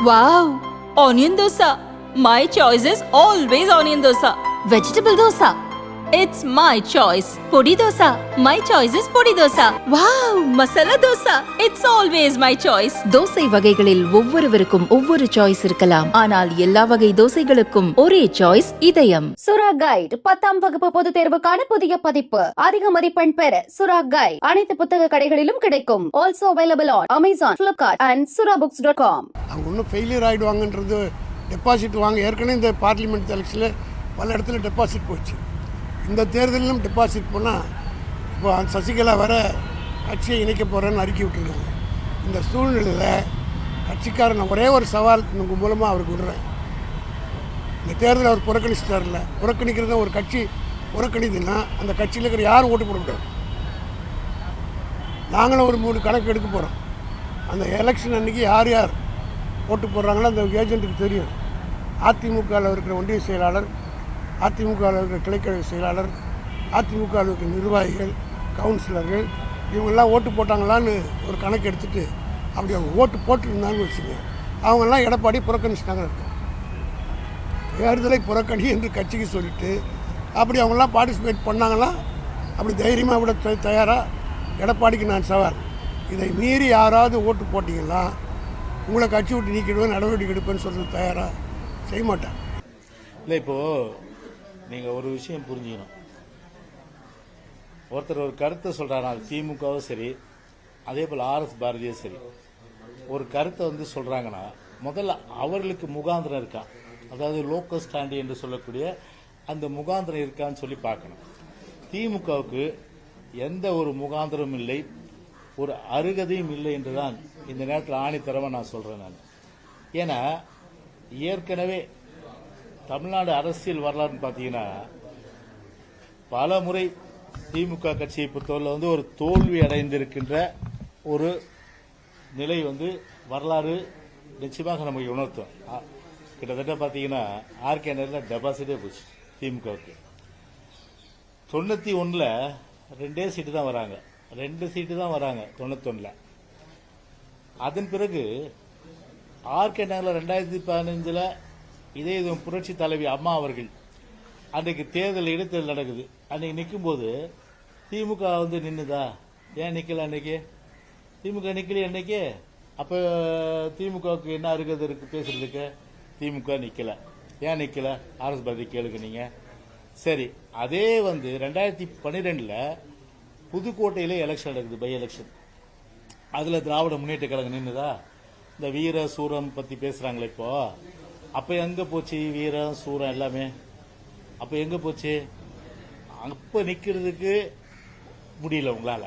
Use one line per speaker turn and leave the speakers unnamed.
Wow! Onion dosa. My choice is always onion dosa. Vegetable dosa. It's my choice. Podi dosa. My choice is podi dosa. Wow! Masala dosa. It's always my choice.
Dosa வகைகளில் ஒவ்வொருவருக்கும் ஒவ்வொரு choice இருக்கலாம். ஆனால் எல்லா வகை தோசைகளுக்கும் ஒரே choice இதயம்.
சுரா கைட் 10ஆம் வகுப்பு பொதுத் தேர்வுக்கான புதிய பதிப்பு. அதிக மதிப்பெண் பெற சுரா கைட் அனைத்து புத்தக கடைகளிலும் கிடைக்கும். Also available on Amazon, Flipkart and surabooks.com.
அவங்க இன்னும் ஃபெயிலியர் ஆகிடுவாங்கன்றது டெபாசிட் வாங்க ஏற்கனவே இந்த பார்லிமெண்ட் எலெக்ஷனில் பல இடத்துல டெபாசிட் போச்சு. இந்த தேர்தலிலும் டெபாசிட் போனால் இப்போ சசிகலா வர கட்சியை இணைக்க போகிறேன்னு அறிக்கை விட்டுருக்காங்க. இந்த சூழ்நிலையில் கட்சிக்காரன் ஒரே ஒரு சவால் உங்கள் மூலமாக அவருக்கு விடுறேன். இந்த தேர்தலில் அவர் புறக்கணிச்சிட்டார்ல, புறக்கணிக்கிறத ஒரு கட்சி புறக்கணிதுன்னா அந்த கட்சியில் இருக்கிற யாரும் ஓட்டு போடக்கூடாது. நாங்களும் ஒரு 3 கணக்கு எடுக்க போகிறோம். அந்த எலெக்ஷன் அன்றைக்கி யார் யார் ஓட்டு போடுறாங்களோ அந்த ஏஜென்ட்டுக்கு தெரியும். அதிமுகவில் இருக்கிற ஒன்றிய செயலாளர், அதிமுகவில் இருக்கிற கிளைக்கழக செயலாளர், அதிமுகவில் இருக்கிற நிர்வாகிகள், கவுன்சிலர்கள் இவங்கெல்லாம் ஓட்டு போட்டாங்களான்னு ஒரு கணக்கு எடுத்துகிட்டு அப்படி அவங்க ஓட்டு போட்டுருந்தாங்கன்னு வச்சுங்க, அவங்கெல்லாம் எடப்பாடி புறக்கணிச்சிட்டாங்க இருக்கும். தேர்தலை புறக்கணி என்று கட்சிக்கு சொல்லிவிட்டு அப்படி அவங்கெல்லாம் பார்ட்டிசிபேட் பண்ணாங்கன்னா அப்படி தைரியமாக விட தயாராக எடப்பாடிக்கு நான் சவால். இதை மீறி யாராவது ஓட்டு போட்டிங்கன்னா உங்களை கட்சி விட்டு நீக்கிடுவேன், நடவடிக்கை எடுப்பேன்னு சொல்கிறது தயாராக செய்ய மாட்டேன்.
இல்லை, இப்போது நீங்கள் ஒரு விஷயம் புரிஞ்சுக்கணும். ஒருத்தர் ஒரு கருத்தை சொல்கிறாரு, அது திமுகவும் சரி, அதே போல் RS பாரதியும் சரி, ஒரு கருத்தை சொல்கிறாங்கன்னா முதல்ல அவர்களுக்கு முகாந்திரம் இருக்கா, அதாவது லோக்கல் ஸ்டாண்டு என்று சொல்லக்கூடிய அந்த முகாந்திரம் இருக்கான்னு சொல்லி பார்க்கணும். திமுகவுக்கு எந்த ஒரு முகாந்திரமும் இல்லை, ஒரு அருகதையும் இல்லை என்றுதான் இந்த நேரத்தில் ஆணித்தரமாக நான் சொல்கிறேன். நான் ஏன்னா ஏற்கனவே தமிழ்நாடு அரசியல் வரலாறுன்னு பார்த்தீங்கன்னா பல முறை திமுக கட்சியை பொறுத்தவரை ஒரு தோல்வி அடைந்திருக்கின்ற ஒரு நிலை வரலாறு நிச்சயமாக நமக்கு உணர்த்தும். கிட்டத்தட்ட பார்த்தீங்கன்னா RK நகரில் டெபாசிட்டே போச்சு திமுகவுக்கு. 91 2 சீட்டு தான் வராங்க, 2 சீட்டு தான் வராங்க 91. அதன் பிறகு RK நகரில் 2015 இதே புரட்சி தலைவி அம்மா அவர்கள் அன்றைக்கு தேர்தல் இடைத்தேர்தல் நடக்குது. அன்னைக்கு நிற்கும்போது திமுக நின்னுதா? ஏன் நிக்கல? அன்னைக்கு திமுக நிக்கல. அன்னைக்கு அப்ப திமுகவுக்கு என்ன அருகதை இருக்கு பேசுறதுக்கு? திமுக நிக்கல. ஏன் நிக்கல? RS பாரதி கேளுங்க நீங்க. சரி, அதே 2012 புதுக்கோட்டையில எலெக்ஷன் நடக்குது, பை எலெக்ஷன். அதுல திராவிட முன்னேற்ற கழகம் நின்னுதா? இந்த வீர சூரம் பத்தி பேசுறாங்களே இப்போ, அப்ப எங்க போச்சு வீரம் சூரம் எல்லாமே? அப்ப எங்க போச்சு? அப்ப நிக்கிறதுக்கு முடியல உங்களால.